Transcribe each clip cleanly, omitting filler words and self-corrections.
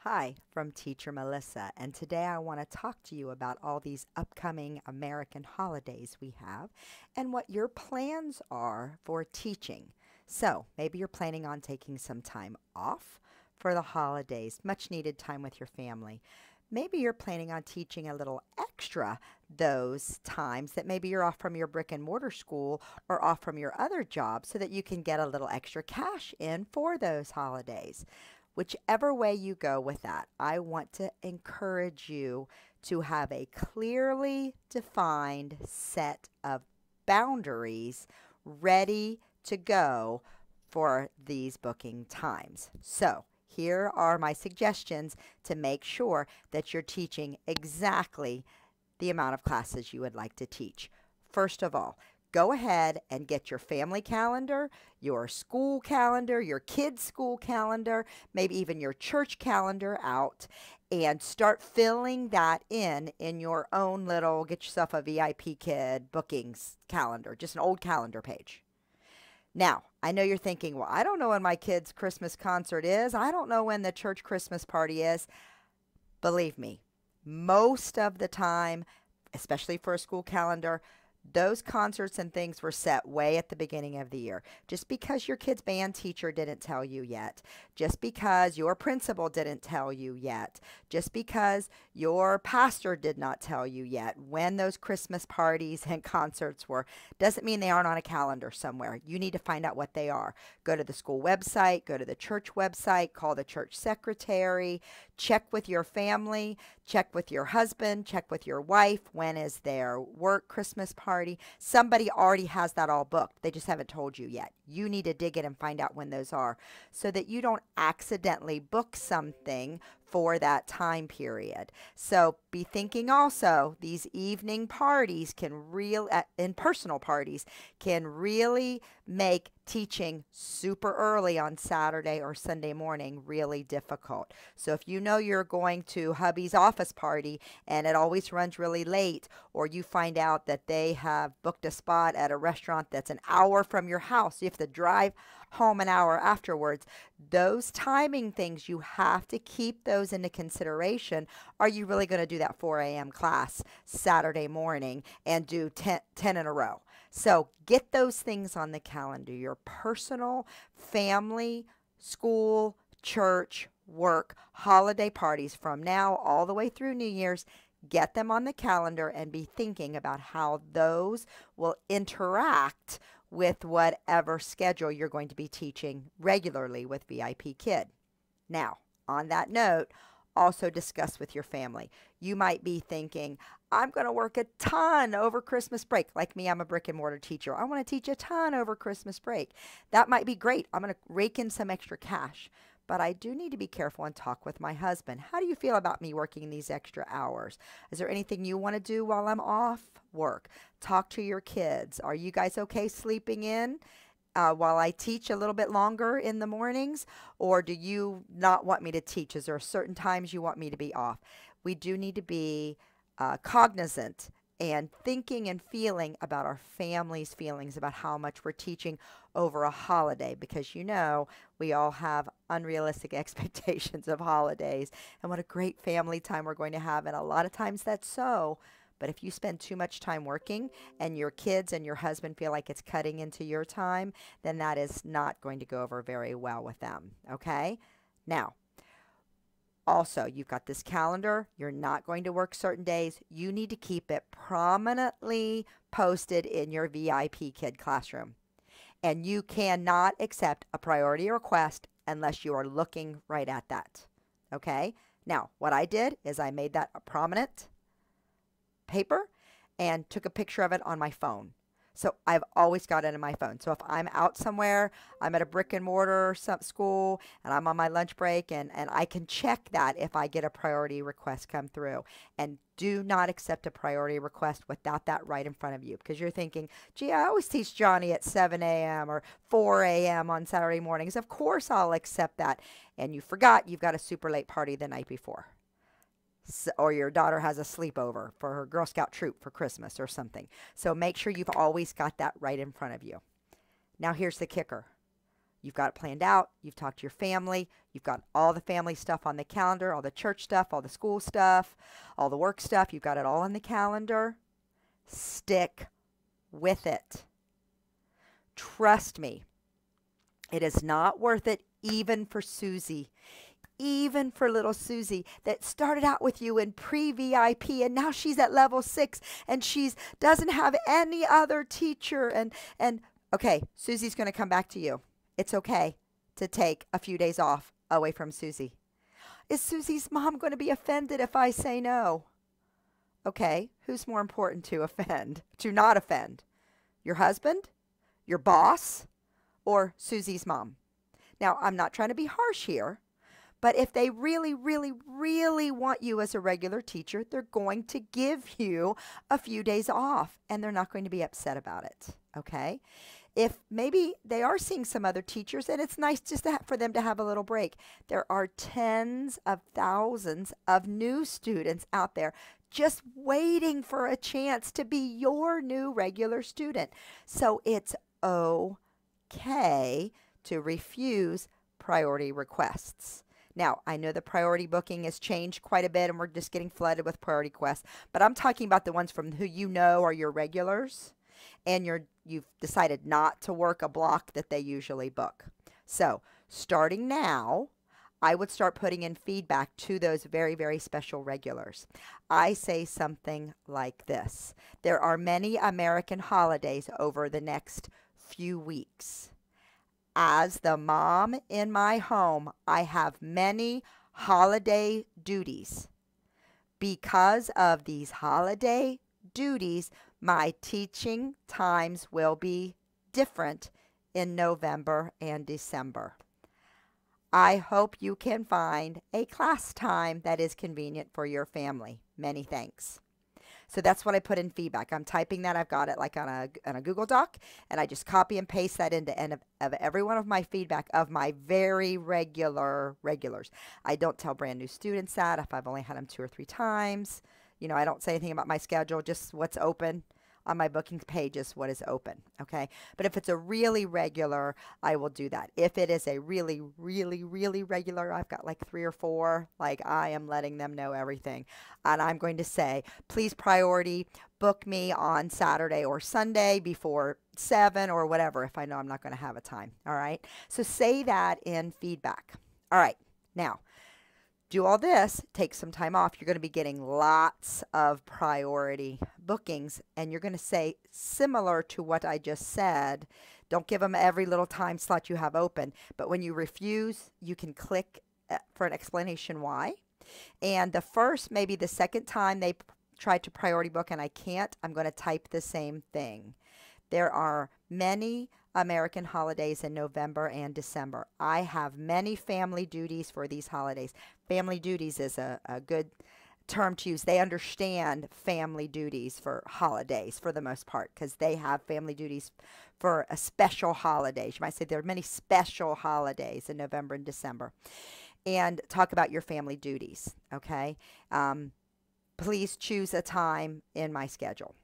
Hi, from Teacher Melissa, and today I want to talk to you about all these upcoming American holidays we have and what your plans are for teaching. So, maybe you're planning on taking some time off for the holidays, much needed time with your family. Maybe you're planning on teaching a little extra those times that maybe you're off from your brick and mortar school or off from your other job so that you can get a little extra cash in for those holidays. Whichever way you go with that, I want to encourage you to have a clearly defined set of boundaries ready to go for these booking times. So, here are my suggestions to make sure that you're teaching exactly the amount of classes you would like to teach. First of all, go ahead and get your family calendar, your school calendar, your kids' school calendar, maybe even your church calendar out and start filling that in your own little get yourself a VIP kid bookings calendar, just an old calendar page. Now, I know you're thinking, well, I don't know when my kid's Christmas concert is. I don't know when the church Christmas party is. Believe me, most of the time, especially for a school calendar, those concerts and things were set way at the beginning of the year. Just because your kid's band teacher didn't tell you yet, just because your principal didn't tell you yet, just because your pastor did not tell you yet when those Christmas parties and concerts were, doesn't mean they aren't on a calendar somewhere. You need to find out what they are. Go to the school website, go to the church website, call the church secretary, check with your family, check with your husband, check with your wife. When is their work Christmas party? Somebody already has that all booked. They just haven't told you yet. You need to dig in and find out when those are so that you don't accidentally book something for that time period. So be thinking also these evening parties can in personal parties can really make teaching super early on Saturday or Sunday morning really difficult. So if you know you're going to hubby's office party and it always runs really late, or you find out that they have booked a spot at a restaurant that's an hour from your house, you have to drive home an hour afterwards, those timing things, you have to keep those into consideration. Are you really going to do that 4 a.m. class Saturday morning and do 10 in a row? So get those things on the calendar, your personal, family, school, church, work, holiday parties from now all the way through New Year's. Get them on the calendar and be thinking about how those will interact with whatever schedule you're going to be teaching regularly with VIP Kid. Now, on that note, also discuss with your family. You might be thinking, I'm going to work a ton over Christmas break. Like me, I'm a brick and mortar teacher. I want to teach a ton over Christmas break. That might be great. I'm going to rake in some extra cash. But I do need to be careful and talk with my husband. How do you feel about me working these extra hours? Is there anything you want to do while I'm off work? Talk to your kids. Are you guys okay sleeping in while I teach a little bit longer in the mornings? Or do you not want me to teach? Is there certain times you want me to be off? We do need to be cognizant and thinking and feeling about our family's feelings about how much we're teaching over a holiday, because we all have unrealistic expectations of holidays and what a great family time we're going to have, and a lot of times that's so. But if you spend too much time working and your kids and your husband feel like it's cutting into your time, then that is not going to go over very well with them. Okay? Now, also, you've got this calendar. You're not going to work certain days. You need to keep it prominently posted in your VIP Kid classroom. And you cannot accept a priority request unless you are looking right at that. Okay? Now, what I did is I made that a prominent paper and took a picture of it on my phone. So I've always got it in my phone. So if I'm out somewhere, I'm at a brick and mortar school, and I'm on my lunch break, and I can check that if I get a priority request come through. And do not accept a priority request without that right in front of you, because you're thinking, gee, I always teach Johnny at 7 a.m. or 4 a.m. on Saturday mornings. Of course I'll accept that. And you forgot you've got a super late party the night before. Or your daughter has a sleepover for her Girl Scout troop for Christmas or something. So make sure you've always got that right in front of you. Now here's the kicker. You've got it planned out. You've talked to your family. You've got all the family stuff on the calendar, all the church stuff, all the school stuff, all the work stuff. You've got it all on the calendar. Stick with it. Trust me, it is not worth it, even for Susie. Even for little Susie that started out with you in pre-VIP and now she's at level 6 and she doesn't have any other teacher. And okay, Susie's going to come back to you. It's okay to take a few days off away from Susie. Is Susie's mom going to be offended if I say no? Okay, who's more important to offend, to not offend? Your husband, your boss, or Susie's mom? Now, I'm not trying to be harsh here, but if they really, really, really want you as a regular teacher, they're going to give you a few days off, and they're not going to be upset about it, okay? If maybe they are seeing some other teachers, and it's nice just for them to have a little break. There are tens of thousands of new students out there just waiting for a chance to be your new regular student. So it's okay to refuse priority requests. Now, I know the priority booking has changed quite a bit and we're just getting flooded with priority requests, but I'm talking about the ones from who you know are your regulars and you've decided not to work a block that they usually book. So, starting now, I would start putting in feedback to those very, very special regulars. I say something like this. There are many American holidays over the next few weeks. As the mom in my home, I have many holiday duties. Because of these holiday duties, my teaching times will be different in November and December. I hope you can find a class time that is convenient for your family. Many thanks. So that's what I put in feedback. I'm typing that. I've got it like on a Google Doc, and I just copy and paste that into end of every one of my feedback of my very regulars. I don't tell brand new students that if I've only had them 2 or 3 times. You know, I don't say anything about my schedule, just what's open on my bookings page is what is open, okay? But if it's a really regular, I will do that. If it is a really, really, really regular, I've got like 3 or 4, like I am letting them know everything. And I'm going to say, please priority book me on Saturday or Sunday before 7 or whatever if I know I'm not going to have a time, all right? So say that in feedback. All right, now, do all this, take some time off. You're going to be getting lots of priority bookings, and you're going to say similar to what I just said. Don't give them every little time slot you have open, but when you refuse, you can click for an explanation why. And the first, maybe the second time they try to priority book and I can't, I'm going to type the same thing. There are many American holidays in November and December. I have many family duties for these holidays. Family duties is a good term to use. They understand family duties for holidays for the most part because they have family duties for a special holidays. You might say there are many special holidays in November and December. And talk about your family duties, okay? Please choose a time in my schedule.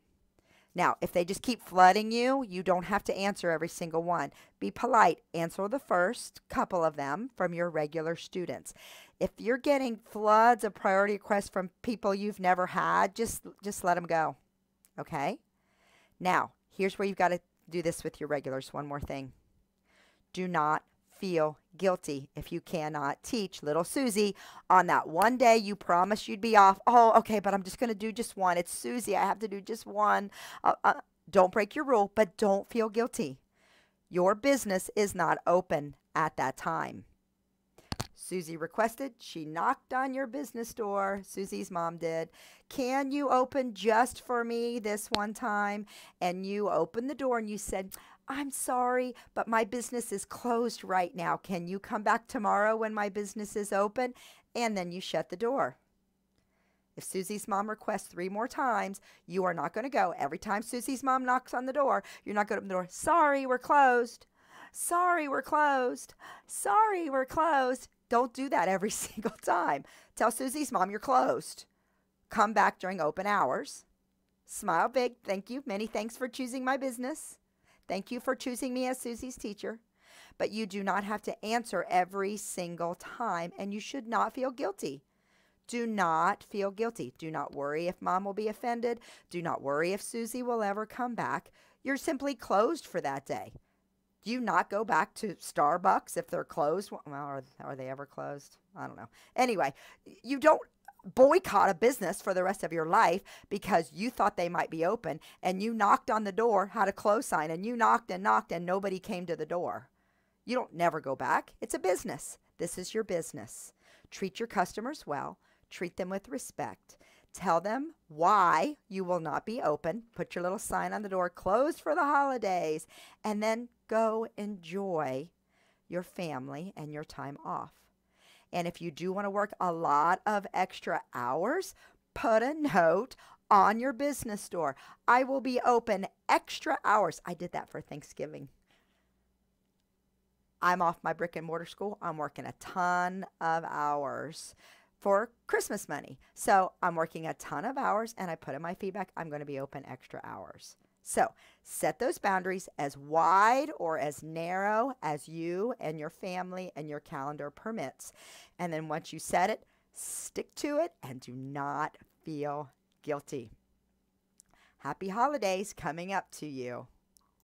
Now, if they just keep flooding you, you don't have to answer every single one. Be polite. Answer the first couple of them from your regular students. If you're getting floods of priority requests from people you've never had, just let them go. Okay? Now, here's where you've got to do this with your regulars. One more thing. Do not feel guilty if you cannot teach little Susie on that one day you promised you'd be off. Oh, okay, but I'm just going to do just one. It's Susie. I have to do just one. Don't break your rule, but don't feel guilty. Your business is not open at that time. Susie requested. She knocked on your business door. Susie's mom did. Can you open just for me this one time? And you opened the door and you said, I'm sorry, but my business is closed right now. Can you come back tomorrow when my business is open? And then you shut the door. If Susie's mom requests 3 more times, you are not going to go. Every time Susie's mom knocks on the door, you're not going to open the door. Sorry, we're closed. Sorry, we're closed. Sorry, we're closed. Don't do that every single time. Tell Susie's mom you're closed. Come back during open hours. Smile big. Thank you. Many thanks for choosing my business. Thank you for choosing me as Susie's teacher. but you do not have to answer every single time, and you should not feel guilty. Do not feel guilty. Do not worry if Mom will be offended. Do not worry if Susie will ever come back. You're simply closed for that day. Do you not go back to Starbucks if they're closed? Well, are they ever closed? I don't know. Anyway, you don't boycott a business for the rest of your life because you thought they might be open and you knocked on the door, had a close sign, and you knocked and knocked and nobody came to the door. You don't never go back. It's a business. This is your business. Treat your customers well. Treat them with respect. Tell them why you will not be open. Put your little sign on the door, closed for the holidays, and then go enjoy your family and your time off. And if you do want to work a lot of extra hours, put a note on your business door. I will be open extra hours. I did that for Thanksgiving. I'm off my brick and mortar school. I'm working a ton of hours for Christmas money. So I'm working a ton of hours, and I put in my feedback, I'm going to be open extra hours. So set those boundaries as wide or as narrow as you and your family and your calendar permits. And then once you set it, stick to it and do not feel guilty. Happy holidays coming up to you.